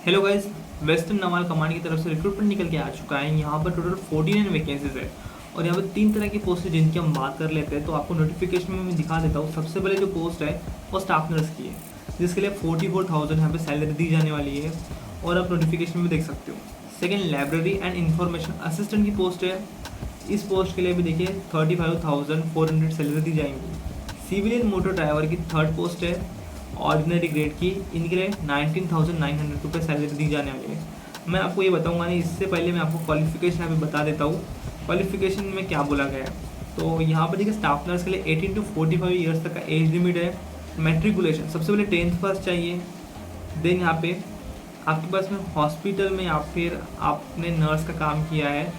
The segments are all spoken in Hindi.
Hello guys, western Nawal command की तरफ से रिक्रूटमेंट निकल के आ चुका है। यहाँ पर टोटल 49 वैकेंसीज है और यहाँ पर 3 तरह की पोस्ट है जिनकी हम बात कर लेते हैं। तो आपको नोटिफिकेशन में मैं दिखा देता हूँ। सबसे पहले जो पोस्ट है वो स्टाफ नर्स की है, जिसके लिए 44,000 यहाँ पे सैलरी दी जाने वाली है और आप नोटिफिकेशन में देख सकते हो। Second, library and information assistant की पोस्ट है। इस पोस्ट के लिए भी देखिए 35,400 सैलरी दी जाएंगी। सिविलियन मोटर ड्राइवर की थर्ड पोस्ट है, ऑर्डिनरी ग्रेड की। इनके लिए 19,900 रुपये सैलरी दी जाने वाली है। मैं आपको ये बताऊंगा नहीं, इससे पहले मैं आपको क्वालिफिकेशन यहाँ पे बता देता हूँ क्वालिफिकेशन में क्या बोला गया है। तो यहाँ पर देखिए स्टाफ नर्स के लिए 18 to 45 ईयर्स तक का एज लिमिट है। मेट्रिकुलेशन सबसे पहले 10th पास चाहिए। देन यहाँ पे आपके पास में हॉस्पिटल में या फिर आपने नर्स का काम किया है,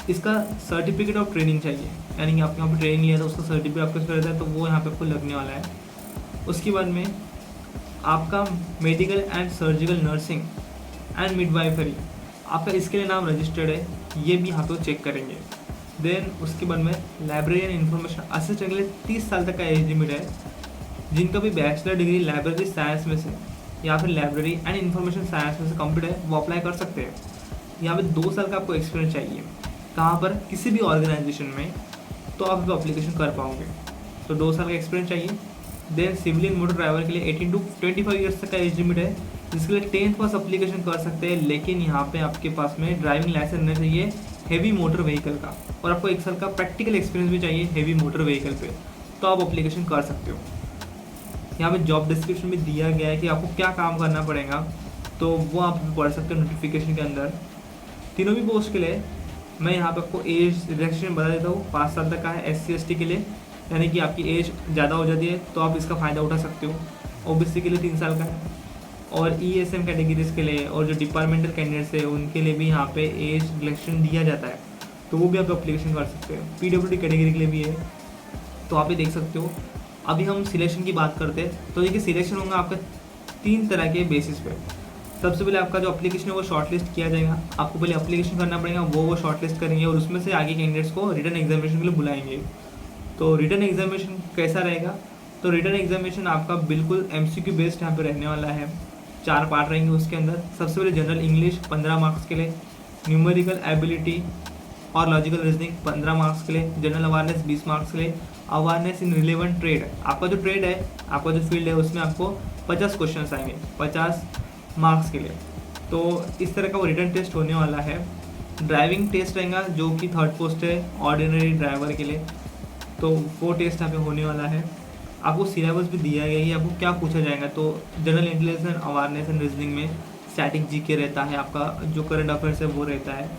इसका सर्टिफिकेट ऑफ ट्रेनिंग चाहिए, यानी कि आपने यहाँ पर ट्रेनिंग लिया था उसका सर्टिफिकेट आपके पास रहता है, तो वो यहाँ पे आपको लगने वाला है। उसके बाद में आपका medical and surgical nursing and midwifery, आपका इसके लिए नाम रजिस्टर्ड है, ये भी यहाँ पे चेक करेंगे। देन उसके बाद में लाइब्रेरी एंड इन्फॉर्मेशन असिस्टेंट के लिए 30 साल तक का एज लिमिट है। जिनका भी बैचलर डिग्री लाइब्रेरी साइंस में से या फिर लाइब्रेरी एंड इन्फॉर्मेशन साइंस में से कंप्लीट है वो अप्लाई कर सकते हैं। यहाँ पे 2 साल का आपको एक्सपीरियंस चाहिए, कहाँ पर, किसी भी ऑर्गेनाइजेशन में, तो आप अप्लीकेशन कर पाओगे। तो 2 साल का एक्सपीरियंस चाहिए। देन सिविलियन मोटर ड्राइवर के लिए 18 to 25 ईयर्स तक का एज लिमिट है, जिसके लिए 10th पास अप्लीकेशन कर सकते हैं। लेकिन यहाँ पे आपके पास में ड्राइविंग लाइसेंस रहना चाहिए हेवी मोटर व्हीकल का, और आपको 1 साल का प्रैक्टिकल एक्सपीरियंस भी चाहिए हेवी मोटर व्हीकल पे, तो आप अप्लीकेशन कर सकते हो। यहाँ पे जॉब डिस्क्रिप्शन भी दिया गया है कि आपको क्या काम करना पड़ेगा, तो वो आप पढ़ सकते हो नोटिफिकेशन के अंदर। तीनों भी पोस्ट के लिए मैं यहाँ पे आपको एज रिलेक्शन बता देता हूँ। 5 साल तक का है SC/ST के लिए, यानी कि आपकी एज ज़्यादा हो जाती है तो आप इसका फ़ायदा उठा सकते हो। OBC के लिए 3 साल का है, और ESM कैटेगरीज के लिए और जो डिपार्टमेंटल कैंडिडेट्स है उनके लिए भी यहाँ पे एज रिलेक्शन दिया जाता है, तो वो भी आप अप्लीकेशन कर सकते हो। PWD कैटेगरी के लिए भी है, तो आप ये देख सकते हो। अभी हम सिलेक्शन की बात करते हैं, तो देखिए सिलेक्शन होगा आपका 3 तरह के बेसिस पे। सबसे पहले आपका जो एप्लीकेशन है वो शॉर्टलिस्ट किया जाएगा। आपको पहले एप्लीकेशन करना पड़ेगा, वो शॉर्टलिस्ट करेंगे और उसमें से आगे कैंडिडेट्स को रिटन एग्जामिनेशन के लिए बुलाएंगे। तो रिटन एग्जामिनेशन कैसा रहेगा, तो रिटन एग्जामिनेशन आपका बिल्कुल MCQ बेस्ड यहाँ पे रहने वाला है। 4 पार्ट रहेंगे उसके अंदर। सबसे पहले जनरल इंग्लिश 15 मार्क्स के लिए, न्यूमेरिकल एबिलिटी और लॉजिकल रीजनिंग 15 मार्क्स के लिए, जनरल अवेयरनेस 20 मार्क्स के लिए, अवेयरनेस इन रिलेवेंट ट्रेड, आपका जो ट्रेड है, आपका जो फील्ड है उसमें आपको 50 क्वेश्चन आएंगे 50 मार्क्स के लिए। तो इस तरह का वो रिटन टेस्ट होने वाला है। ड्राइविंग टेस्ट रहेगा जो कि थर्ड पोस्ट है ऑर्डिनरी ड्राइवर के लिए, तो वो टेस्ट यहाँ पे होने वाला है। आपको सिलेबस भी दिया गया है, आपको क्या पूछा जाएगा। तो general intelligence and awareness and reasoning में स्टैटिक GK रहता है, आपका जो करंट अफेयर्स है वो रहता है।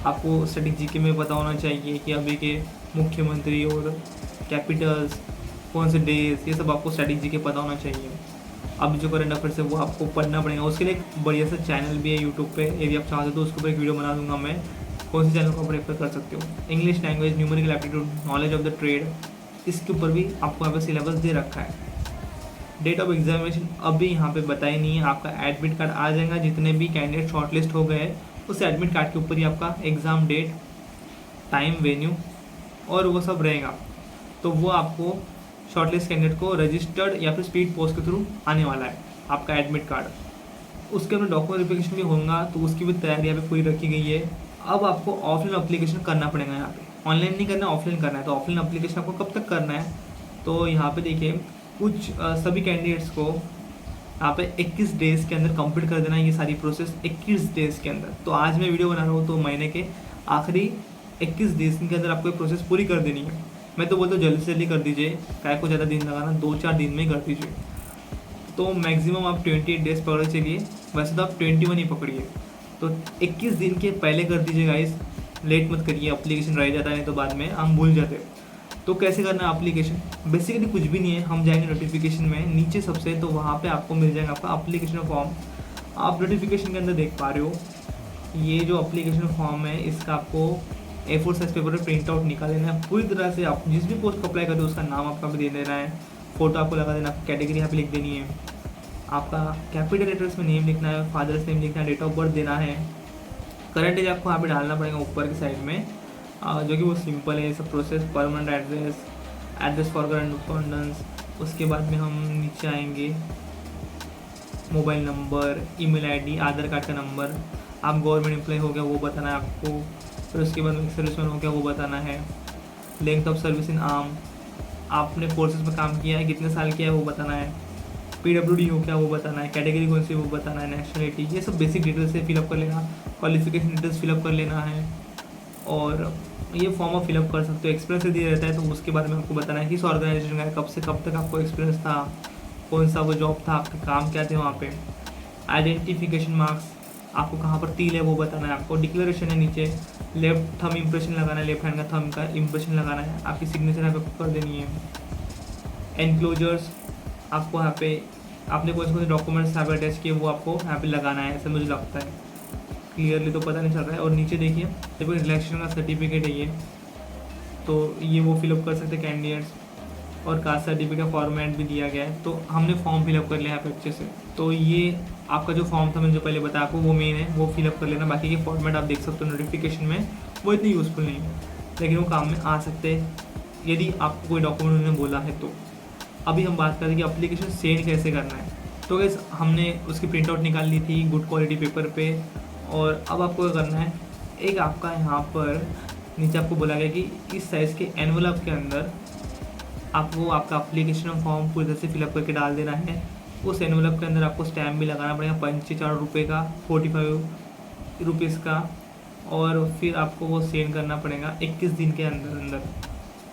आपको स्टैटिक GK में पता होना चाहिए कि अभी के मुख्यमंत्री और कैपिटल्स, कौन से डेज, ये सब आपको स्टैटिक GK पता होना चाहिए। अब जो करंट अफेयर्स है वो आपको पढ़ना पड़ेगा। उसके लिए एक बढ़िया सा चैनल भी है यूट्यूब पे, यदि आप चाहते हो तो उसके ऊपर एक वीडियो बना दूंगा मैं, कौन से चैनल को आप रेफर कर सकते हो। English language, numerical aptitude, knowledge of the trade, इसके ऊपर भी आपको यहाँ पे सिलेबस दे रखा है। डेट ऑफ एग्जामिनेशन अभी यहाँ पे बताई नहीं है। आपका एडमिट कार्ड आ जाएगा, जितने भी कैंडिडेट शॉर्टलिस्ट हो गए उस एडमिट कार्ड के ऊपर ही आपका एग्ज़ाम डेट, टाइम, वेन्यू और वो सब रहेगा। तो वो आपको शॉर्टलिस्ट कैंडिडेट को रजिस्टर्ड या फिर स्पीड पोस्ट के थ्रू आने वाला है आपका एडमिट कार्ड। उसके अंदर डॉक्यूमेंट वेरिफिकेशन भी होगा, तो उसकी भी तैयारी यहाँ पे पूरी रखी गई है। अब आपको ऑफलाइन अप्लीकेशन करना पड़ेगा, यहाँ पे ऑनलाइन नहीं करना, ऑफलाइन करना है। तो ऑफलाइन अप्लीकेशन आपको कब तक करना है, तो यहाँ पे देखिए कुछ सभी कैंडिडेट्स को यहाँ पे 21 डेज़ के अंदर कंप्लीट कर देना है ये सारी प्रोसेस, 21 डेज़ के अंदर। तो आज मैं वीडियो बना रहा हूँ तो महीने के आखिरी 21 डेज़ के अंदर आपको ये प्रोसेस पूरी कर देनी है। मैं तो बोलता हूँ जल्दी से जल्दी कर दीजिए, क्या को ज़्यादा दिन लगाना, 2-4 दिन में ही कर दीजिए। तो मैक्सिमम आप 28 डेज़ पकड़ चलिए, वैसे तो आप 21 ही पकड़िए। तो 21 दिन के पहले कर दीजिए गाइस, लेट मत करिए, अप्लीकेशन रह जाता है नहीं तो बाद में हम भूल जाते हैं। तो कैसे करना है अप्लीकेशन, बेसिकली कुछ भी नहीं है। हम जाएंगे नोटिफिकेशन में नीचे सबसे, तो वहाँ पे आपको मिल जाएगा आपका अप्लीकेशन फॉर्म। आप नोटिफिकेशन के अंदर देख पा रहे हो, ये जो अप्लीकेशन फॉर्म है इसका आपको A4 साइज पेपर पर प्रिंट आउट निकाल लेना है पूरी तरह से। आप जिस भी पोस्ट को अप्लाई करो उसका नाम आपका भी दे देना है, फोटो आपको लगा देना, कैटेगरी यहाँ पे लिख देनी है, आपका कैपिटल लेटर्स में नेम लिखना है, फादर्स नेम लिखना है, डेट ऑफ बर्थ देना है, करंट एज आपको यहाँ पे डालना पड़ेगा ऊपर की साइड में, जो कि वो सिंपल है सब process. Permanent address, address for current correspondence. उसके बाद में हम नीचे आएंगे, मोबाइल नंबर, ईमेल आईडी, आधार कार्ड का नंबर, आप गवर्नमेंट एम्प्लॉय हो गया वो बताना है आपको, फिर उसके बाद सर्विसमैन हो गया वो बताना है, length of service in arm, आपने फोर्सेस में काम किया है कितने साल किया है वो बताना है, PWD हो क्या वो बताना है, कैटेगरी कौन सी वो बताना है, नेशनलिटी, ये सब बेसिक डिटेल्स से फिलअप कर लेना, क्वालिफिकेशन डिटेल्स फिलअप कर लेना है। और ये फॉर्म आप फिलअप कर सकते हो, एक्सपीरियंस दिया रहता है तो उसके बारे में आपको बताना है किस ऑर्गेनाइजेशन का है, कब से कब तक आपको एक्सपीरियंस था, कौन सा वो जॉब था, आपके काम क्या थे वहाँ पे, आइडेंटिफिकेशन मार्क्स, आपको कहाँ पर तील है वो बताना है आपको, डिक्लेरेशन है नीचे, लेफ्ट थंब इम्प्रेशन लगाना है, लेफ्ट हैंड का थंब का इम्प्रेशन लगाना है, आपकी सिग्नेचर यहाँ पे कर देनी है। एनक्लोजर्स, आपको यहाँ पे आपने कौन से डॉक्यूमेंट्स यहाँ पे अटैच किए वो आपको यहाँ पे लगाना है, ऐसा मुझे लगता है, क्लियरली तो पता नहीं चल रहा है। और नीचे देखिए देखो इलेक्शन का सर्टिफिकेट है ये, तो ये वो फिलअप कर सकते हैं कैंडिडेट्स, और कास्ट सर्टिफिकेट का फॉर्मेट भी दिया गया है, तो हमने फॉर्म फिलअप कर लिया यहाँ पे अच्छे से। तो ये आपका जो फॉर्म था मैंने जो पहले बताया आपको वो मेन है, वो फिलअप कर लेना, बाकी के फॉर्मेट आप देख सकते हो नोटिफिकेशन में, वो इतनी यूज़फुल नहीं है लेकिन वो काम में आ सकते हैं यदि आपको कोई डॉक्यूमेंट उन्होंने बोला है तो। अभी हम बात करें कि एप्लीकेशन सेंड कैसे करना है। तो गैस हमने उसकी प्रिंट आउट निकाल ली थी गुड क्वालिटी पेपर पे, और अब आपको क्या करना है, एक आपका यहाँ पर नीचे आपको बोला गया कि इस साइज़ के एनवलप के अंदर आपको आपका एप्लीकेशन फॉर्म पूरी तरह से फिलअप करके डाल देना है। उस एनवलप के अंदर आपको स्टैम्प भी लगाना पड़ेगा 4 रुपये का, 45 रुपीज़ का, और फिर आपको वो सेंड करना पड़ेगा 21 दिन के अंदर अंदर।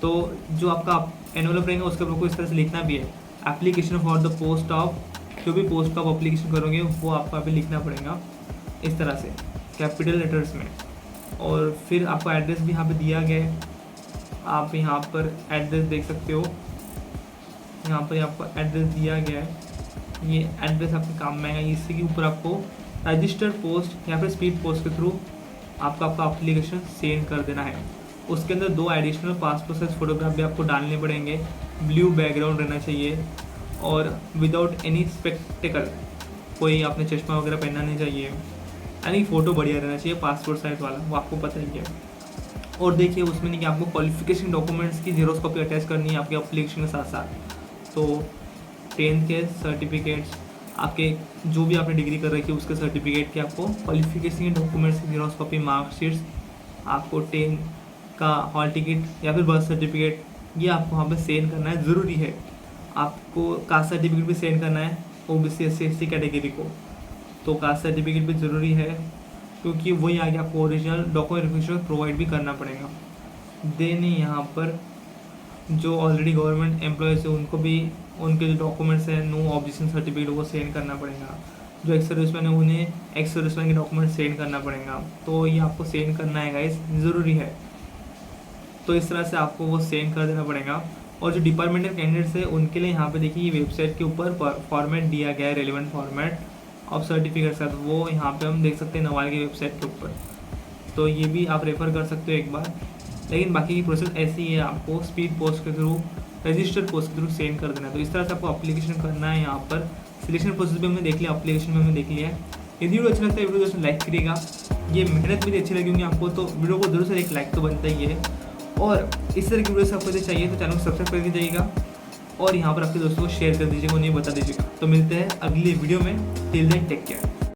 तो जो आपका एनवलप रहेगा उसके ऊपर को इस तरह से लिखना भी है, application for the post of, जो भी पोस्ट का आप एप्लीकेशन करोगे वो आपको यहाँ पे लिखना पड़ेगा इस तरह से कैपिटल लेटर्स में। और फिर आपको एड्रेस भी यहाँ पे दिया गया है, आप यहाँ पर एड्रेस देख सकते हो, यहाँ पर आपको एड्रेस दिया गया है, ये एड्रेस आपके काम में आएगा। इसी के ऊपर आपको रजिस्टर्ड पोस्ट या फिर स्पीड पोस्ट के थ्रू आपका एप्लीकेशन सेंड कर देना है। उसके अंदर 2 एडिशनल पासपोर्ट साइज फोटोग्राफ भी आपको डालने पड़ेंगे, ब्लू बैकग्राउंड रहना चाहिए और विदाउट एनी स्पेक्टिकल, कोई आपने चश्मा वगैरह पहनना नहीं चाहिए, यानी फ़ोटो बढ़िया रहना चाहिए पासपोर्ट साइज वाला, वो आपको पता ही है। और देखिए उसमें नहीं कि आपको क्वालिफिकेशन डॉक्यूमेंट्स की जीरोस कॉपी अटैच करनी है आपके एप्लीकेशन के साथ साथ। तो 10th के सर्टिफिकेट्स, आपके जो भी आपने डिग्री कर रखी है उसके सर्टिफिकेट के आपको क्वालिफिकेशन के डॉक्यूमेंट्स की जीरोस कॉपी, मार्कशीट्स, आपको 10 का हॉल टिकट या फिर बर्थ सर्टिफिकेट, ये आपको वहाँ पे सेंड करना है, ज़रूरी है। आपको कास्ट सर्टिफिकेट भी सेंड करना है OBC SC कैटेगरी को, तो कास्ट सर्टिफिकेट भी ज़रूरी है क्योंकि वही आगे आपको ओरिजिनल डॉक्यूमेंटेशन प्रोवाइड भी करना पड़ेगा। देने यहाँ पर जो ऑलरेडी गवर्नमेंट एम्प्लॉयज़ है उनको भी उनके जो डॉक्यूमेंट्स हैं नो ऑब्जेक्शन सर्टिफिकेट वो सेंड करना पड़ेगा। जो एक्स सर्विसमैन है उन्हें एक्स सर्विसमैन के डॉक्यूमेंट सेंड करना पड़ेगा, तो ये आपको सेंड करना है गाइस, ज़रूरी है। तो इस तरह से आपको वो सेंड कर देना पड़ेगा। और जो डिपार्टमेंटल कैंडिडेट्स है उनके लिए यहाँ पे देखिए ये वेबसाइट के ऊपर फॉर्मेट दिया गया है, रेलिवेंट फॉर्मेट ऑफ सर्टिफिकेट्स का, तो वो यहाँ पे हम देख सकते हैं नवाल की वेबसाइट के ऊपर, तो ये भी आप रेफ़र कर सकते हो एक बार। लेकिन बाकी की प्रोसेस ऐसी है, आपको स्पीड पोस्ट के थ्रू, रजिस्टर्ड पोस्ट के थ्रू सेंड कर देना है। तो इस तरह से आपको एप्लीकेशन करना है। यहाँ पर सिलेक्शन प्रोसेस भी हमने देख लिया, एप्लीकेशन में हमने देख लिया है। यदि वीडियो अच्छा लगता है वीडियो दोस्तों लाइक करिएगा, ये मेहनत मेरी अच्छी लगी होंगी आपको तो वीडियो को जरूर से एक लाइक तो बनता ही है। और इस तरह की वीडियो से आपको यदि चाहिए तो चैनल को सब्सक्राइब कर दीजिएगा और यहाँ पर आपके दोस्तों को शेयर कर दीजिएगा, उन्हें बता दीजिएगा। तो मिलते हैं अगली वीडियो में, टिल देन टेक केयर।